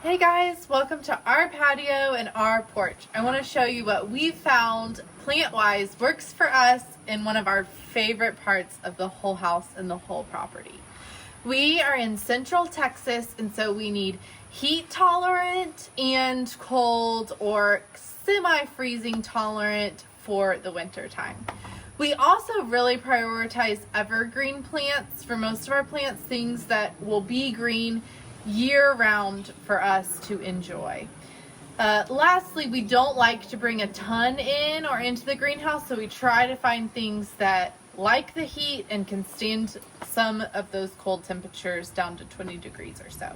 Hey guys, welcome to our patio and our porch. I want to show you what we found plant-wise works for us in one of our favorite parts of the whole house and the whole property. We are in Central Texas, and so we need heat tolerant and cold or semi-freezing tolerant for the winter time. We also really prioritize evergreen plants for most of our plants, things that will be green year-round for us to enjoy. Lastly, we don't like to bring a ton in or into the greenhouse, so we try to find things that like the heat and can stand some of those cold temperatures down to 20 degrees or so.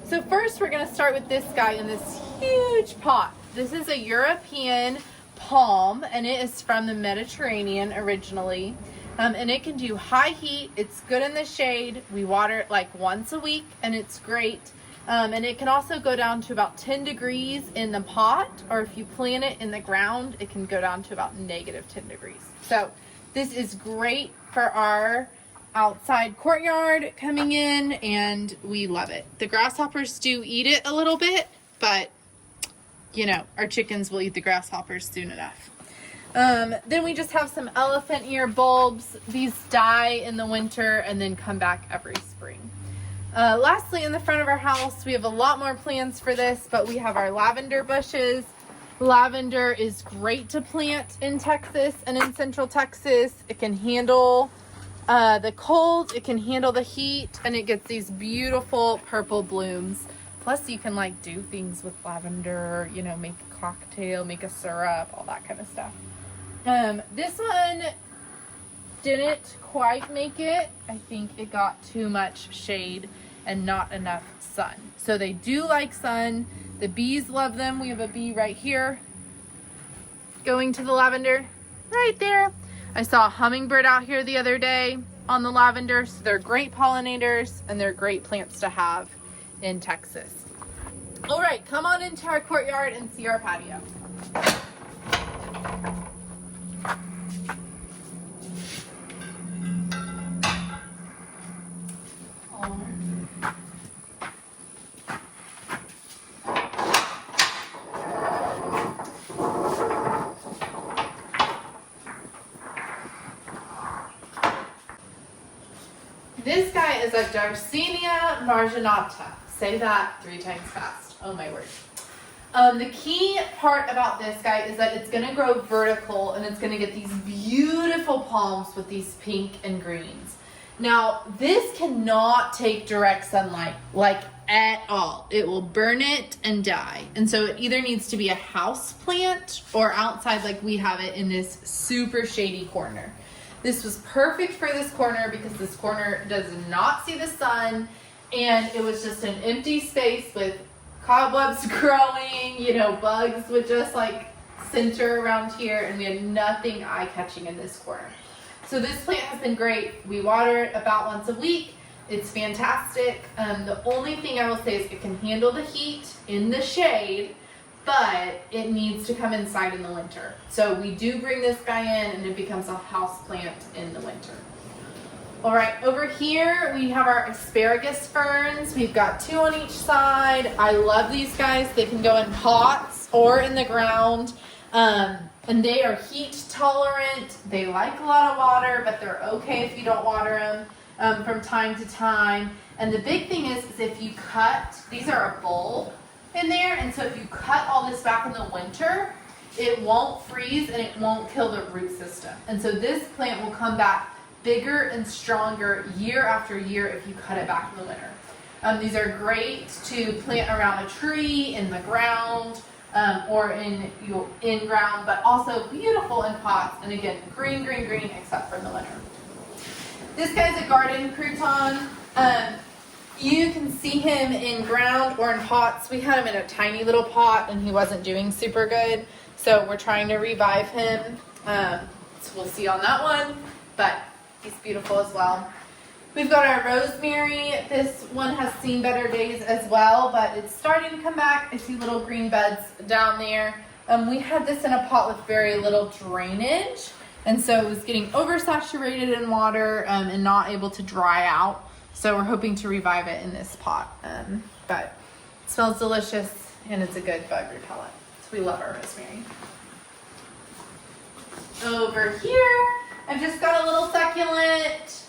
So first we're going to start with this guy in this huge pot. This is a European palm, and it is from the Mediterranean originally. And it can do high heat. It's good in the shade. We water it like once a week, and it's great. And it can also go down to about 10 degrees in the pot, or if you plant it in the ground, it can go down to about negative 10 degrees. So this is great for our outside courtyard coming in, and we love it. The grasshoppers do eat it a little bit, but you know, our chickens will eat the grasshoppers soon enough. Then we just have some elephant ear bulbs. These die in the winter and then come back every spring. Lastly, in the front of our house, we have a lot more plans for this, but we have our lavender bushes. Lavender is great to plant in Texas and in Central Texas. It can handle the cold, it can handle the heat, and it gets these beautiful purple blooms. Plus, you can like do things with lavender, you know, make a cocktail, make a syrup, all that kind of stuff. This one didn't quite make it. I think it got too much shade and not enough sun. So they do like sun. The bees love them. We have a bee right here going to the lavender right there. I saw a hummingbird out here the other day on the lavender. So they're great pollinators and they're great plants to have in Texas. All right, come on into our courtyard and see our patio. This guy is a Garcinia marginata. Say that 3 times fast. Oh my word. The key part about this guy is that it's going to grow vertical, and it's going to get these beautiful palms with these pink and greens. Now, this cannot take direct sunlight, like at all. It will burn it and die. And so it either needs to be a house plant or outside like we have it in this super shady corner. This was perfect for this corner because this corner does not see the sun, and it was just an empty space with cobwebs growing, you know, bugs would just like center around here, and we had nothing eye-catching in this corner. So this plant has been great. We water it about once a week. It's fantastic. The only thing I will say is it can handle the heat in the shade, but it needs to come inside in the winter. So we do bring this guy in, and it becomes a house plant in the winter. All right, over here we have our asparagus ferns. We've got 2 on each side. I love these guys. They can go in pots or in the ground. And they are heat tolerant. They like a lot of water, but they're okay if you don't water them from time to time. And the big thing is if you cut, these are a bulb in there, and so if you cut all this back in the winter, it won't freeze and it won't kill the root system. And so this plant will come back bigger and stronger year after year if you cut it back in the winter. These are great to plant around a tree, in the ground, or in ground, but also beautiful in pots. And again, green, green, green, except for in the winter. This guy's a garden crouton. You can see him in ground or in pots. We had him in a tiny little pot, and he wasn't doing super good. So we're trying to revive him. So we'll see on that one, but he's beautiful as well. We've got our rosemary. This one has seen better days as well, but it's starting to come back. I see little green buds down there. We had this in a pot with very little drainage, and so it was getting oversaturated in water and not able to dry out. So we're hoping to revive it in this pot. But Smells delicious, and it's a good bug repellent. So we love our rosemary. Over here, I've just got a little succulent.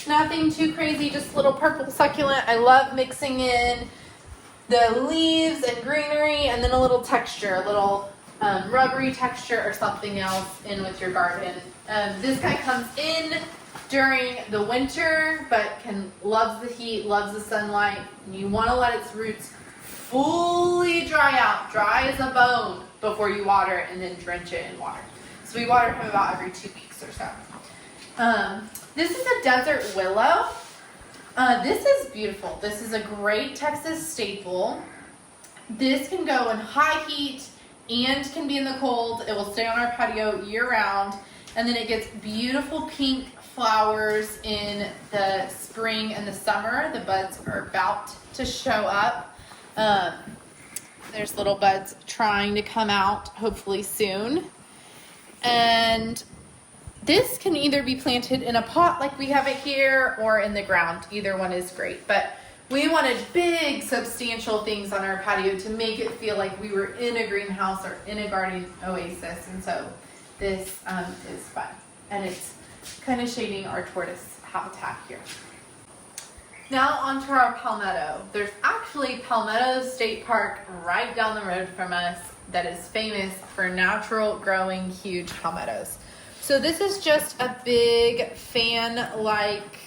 Nothing too crazy, just a little purple succulent. I love mixing in the leaves and greenery and then a little texture, a little rubbery texture or something else in with your garden. This guy comes in during the winter, but loves the heat, loves the sunlight. And you want to let its roots fully dry out, dry as a bone, before you water it, and then drench it in water. So we water him about every 2 weeks or so. This is a desert willow. This is beautiful. This is a great Texas staple. This can go in high heat and can be in the cold. It will stay on our patio year round. And then it gets beautiful pink flowers in the spring and the summer. The buds are about to show up. There's little buds trying to come out hopefully soon. And this can either be planted in a pot like we have it here or in the ground. Either one is great. But we wanted big, substantial things on our patio to make it feel like we were in a greenhouse or in a garden oasis. And so this is fun. And it's kind of shading our tortoise habitat here. Now onto our palmetto. There's actually Palmetto State Park right down the road from us that is famous for natural growing huge palmettos. So this is just a big fan-like,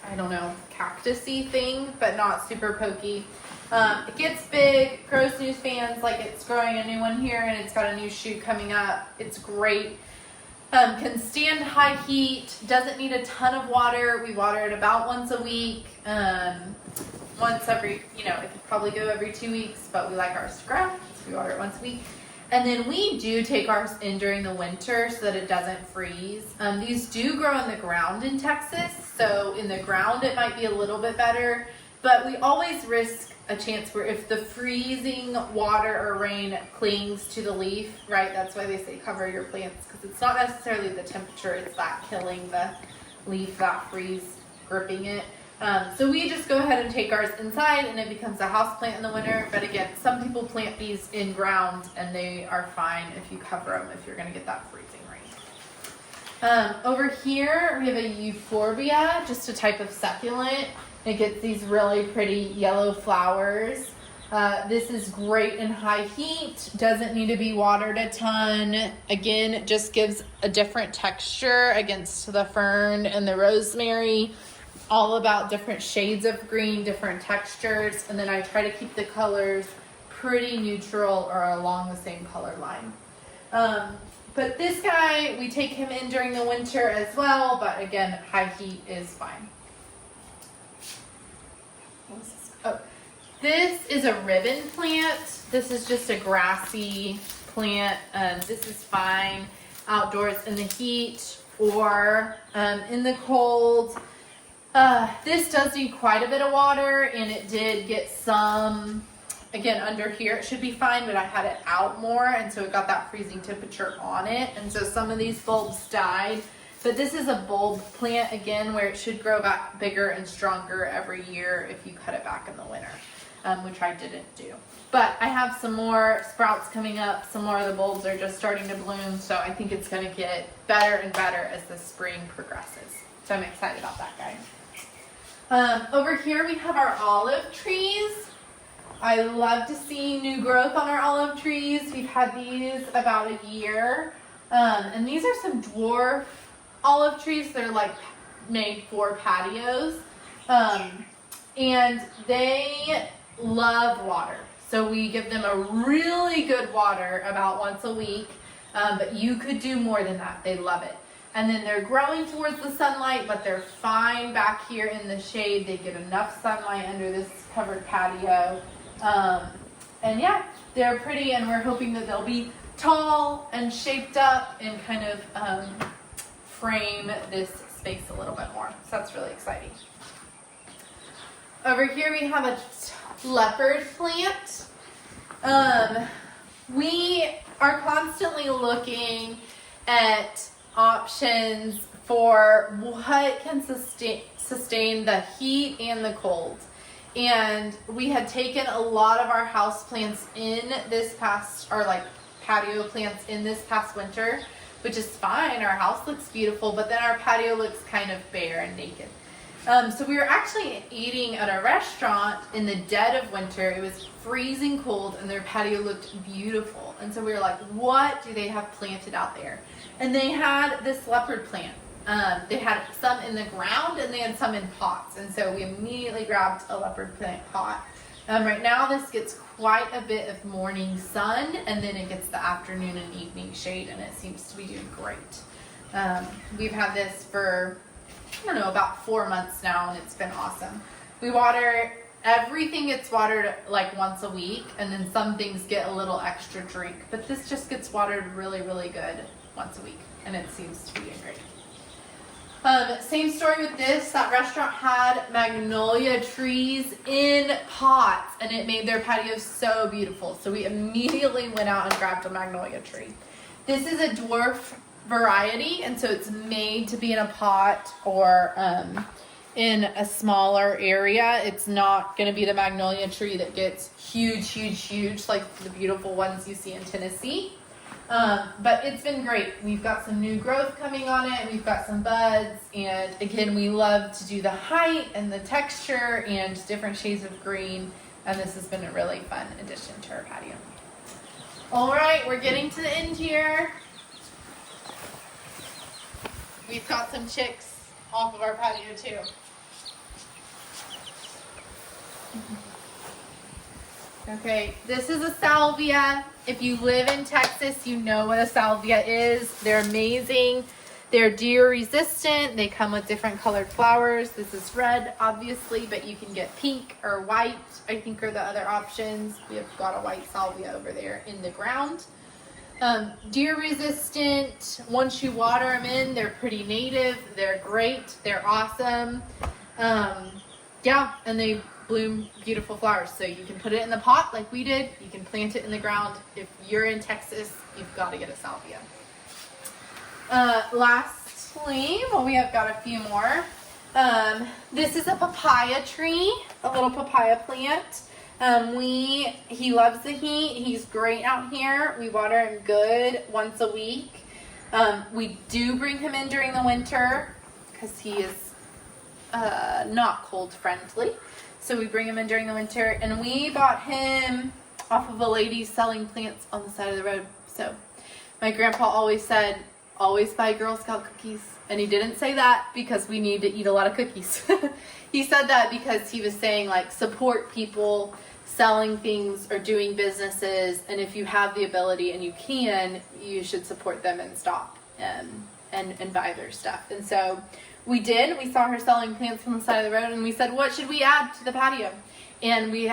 I don't know, cactus-y thing, but not super pokey. It gets big, grows new fans like it's growing a new one here, and it's got a new shoot coming up. It's great. Can stand high heat, doesn't need a ton of water. We water it about once a week. Once every, it could probably go every 2 weeks, but we like ours to grow, so we water it once a week. And then we do take ours in during the winter so that it doesn't freeze. These do grow in the ground in Texas, so in the ground it might be a little bit better, but we always risk a chance where if the freezing water or rain clings to the leaf, right, that's why they say cover your plants, because it's not necessarily the temperature, it's that killing the leaf, that freeze gripping it. So we just go ahead and take ours inside and it becomes a house plant in the winter. But again, some people plant these in ground and they are fine if you cover them if you're going to get that freezing rain. Over here we have a euphorbia, just a type of succulent. It gets these really pretty yellow flowers. This is great in high heat, doesn't need to be watered a ton. Again, it just gives a different texture against the fern and the rosemary. All about different shades of green, different textures, and then I try to keep the colors pretty neutral or along the same color line. But this guy, we take him in during the winter as well, but again, high heat is fine. Oh, this is a ribbon plant. This is just a grassy plant. This is fine outdoors in the heat or in the cold. This does need quite a bit of water, and it did get some, again, under here it should be fine, but I had it out more, and so it got that freezing temperature on it, and so some of these bulbs died. But this is a bulb plant, again, where it should grow back bigger and stronger every year if you cut it back in the winter, which I didn't do. But I have some more sprouts coming up. Some more of the bulbs are just starting to bloom, so I think it's going to get better and better as the spring progresses. So I'm excited about that guy. Over here we have our olive trees. I love to see new growth on our olive trees. We've had these about a year. And these are some dwarf olive trees that are like made for patios. And they love water. So we give them a really good water about once a week. But you could do more than that. They love it. And then they're growing towards the sunlight, but they're fine back here in the shade. They get enough sunlight under this covered patio. And yeah, they're pretty, and we're hoping that they'll be tall and shaped up and kind of frame this space a little bit more. So that's really exciting. Over here we have a leopard plant. We are constantly looking at options for what can sustain the heat and the cold. And we had taken a lot of our house plants in this past, or like patio plants in this past winter, which is fine. Our house looks beautiful, but then our patio looks kind of bare and naked. So we were actually eating at a restaurant in the dead of winter. It was freezing cold and their patio looked beautiful. And so we were like, what do they have planted out there? And they had this leopard plant. They had some in the ground and they had some in pots. And so we immediately grabbed a leopard plant pot. Right now this gets quite a bit of morning sun, and then it gets the afternoon and evening shade, and it seems to be doing great. We've had this for, I don't know, about 4 months now, and it's been awesome. We water, everything gets watered like once a week, and then some things get a little extra drink, but this just gets watered really, really good once a week, and it seems to be doing great. Same story with this. That restaurant had magnolia trees in pots, and it made their patio so beautiful. So we immediately went out and grabbed a magnolia tree. This is a dwarf variety, and so it's made to be in a pot or in a smaller area. It's not going to be the magnolia tree that gets huge, huge, huge like the beautiful ones you see in Tennessee. But it's been great. We've got some new growth coming on it. We've got some buds. And again, we love to do the height and the texture and different shades of green. And this has been a really fun addition to our patio. All right, we're getting to the end here. We've got some chicks off of our patio too. Okay, this is a salvia. If you live in Texas, you know what a salvia is. They're amazing. They're deer resistant. They come with different colored flowers. This is red, obviously, but you can get pink or white, I think, are the other options. We have got a white salvia over there in the ground. Deer resistant. Once you water them in, they're pretty native. They're great. They're awesome. Yeah, and they bloom beautiful flowers. So you can put it in the pot like we did. You can plant it in the ground. If you're in Texas, you've got to get a salvia. Lastly, well, we have got a few more. This is a papaya tree, a little papaya plant. He loves the heat. He's great out here. We water him good once a week. We do bring him in during the winter because he is not cold friendly. So we bring him in during the winter, and we bought him off of a lady selling plants on the side of the road. So my grandpa always said, always buy Girl Scout cookies. And he didn't say that because we need to eat a lot of cookies. He said that because he was saying, like, support people selling things or doing businesses, and if you have the ability and you can, you should support them and stop and buy their stuff. And so we did. We saw her selling plants on the side of the road, and we said, what should we add to the patio? And we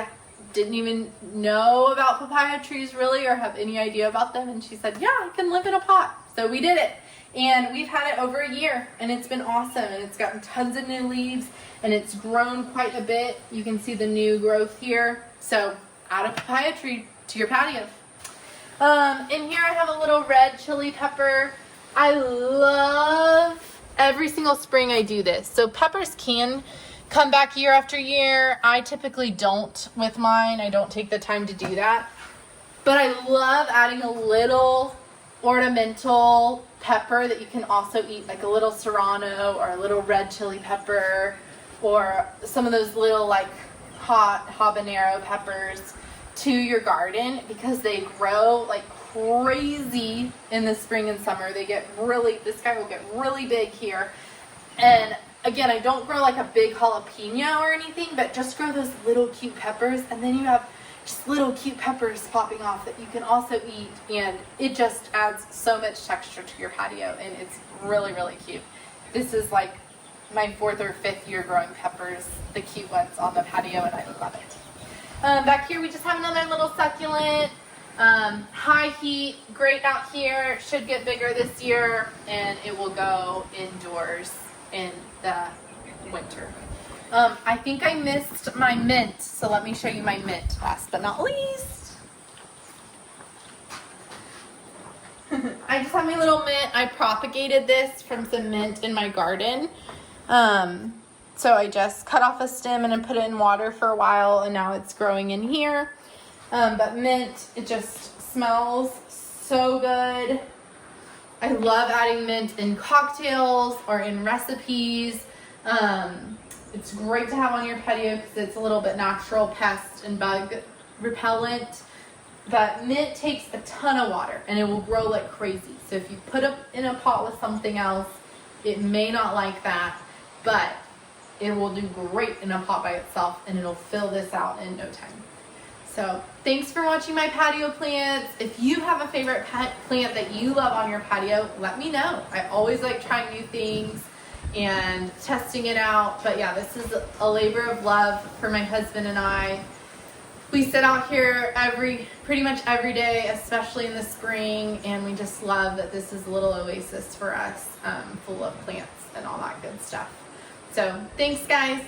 didn't even know about papaya trees really or have any idea about them. And she said, yeah, it can live in a pot. So we did it. And we've had it over a year, and it's been awesome. And it's gotten tons of new leaves, and it's grown quite a bit. You can see the new growth here. So add a papaya tree to your patio. In here I have a little red chili pepper. I love, every single spring I do this. So peppers can come back year after year. I typically don't with mine. I don't take the time to do that. But I love adding a little ornamental pepper that you can also eat, like a little serrano or a little red chili pepper or some of those little like hot habanero peppers to your garden, because they grow like crazy in the spring and summer. They get really, this guy will get really big here. And again, I don't grow like a big jalapeno or anything, but just grow those little cute peppers, and then you have just little cute peppers popping off that you can also eat, and it just adds so much texture to your patio, and it's really, really cute. This is like my 4th or 5th year growing peppers, the cute ones on the patio, and I love it. Back here we just have another little succulent. High heat, great out here, should get bigger this year, and it will go indoors in the winter. I think I missed my mint, so let me show you my mint last but not least. I just have my little mint. I propagated this from some mint in my garden. So I just cut off a stem and then put it in water for a while, and now it's growing in here. But mint, it just smells so good. I love adding mint in cocktails or in recipes. It's great to have on your patio because it's a little bit natural pest and bug repellent. But mint takes a ton of water and it will grow like crazy. So if you put it in a pot with something else, it may not like that, but it will do great in a pot by itself, and it'll fill this out in no time. So thanks for watching my patio plants. If you have a favorite plant that you love on your patio, let me know. I always like trying new things and testing it out. But yeah, this is a labor of love for my husband and I. We sit out here pretty much every day, especially in the spring, and we just love that this is a little oasis for us, full of plants and all that good stuff. So thanks, guys.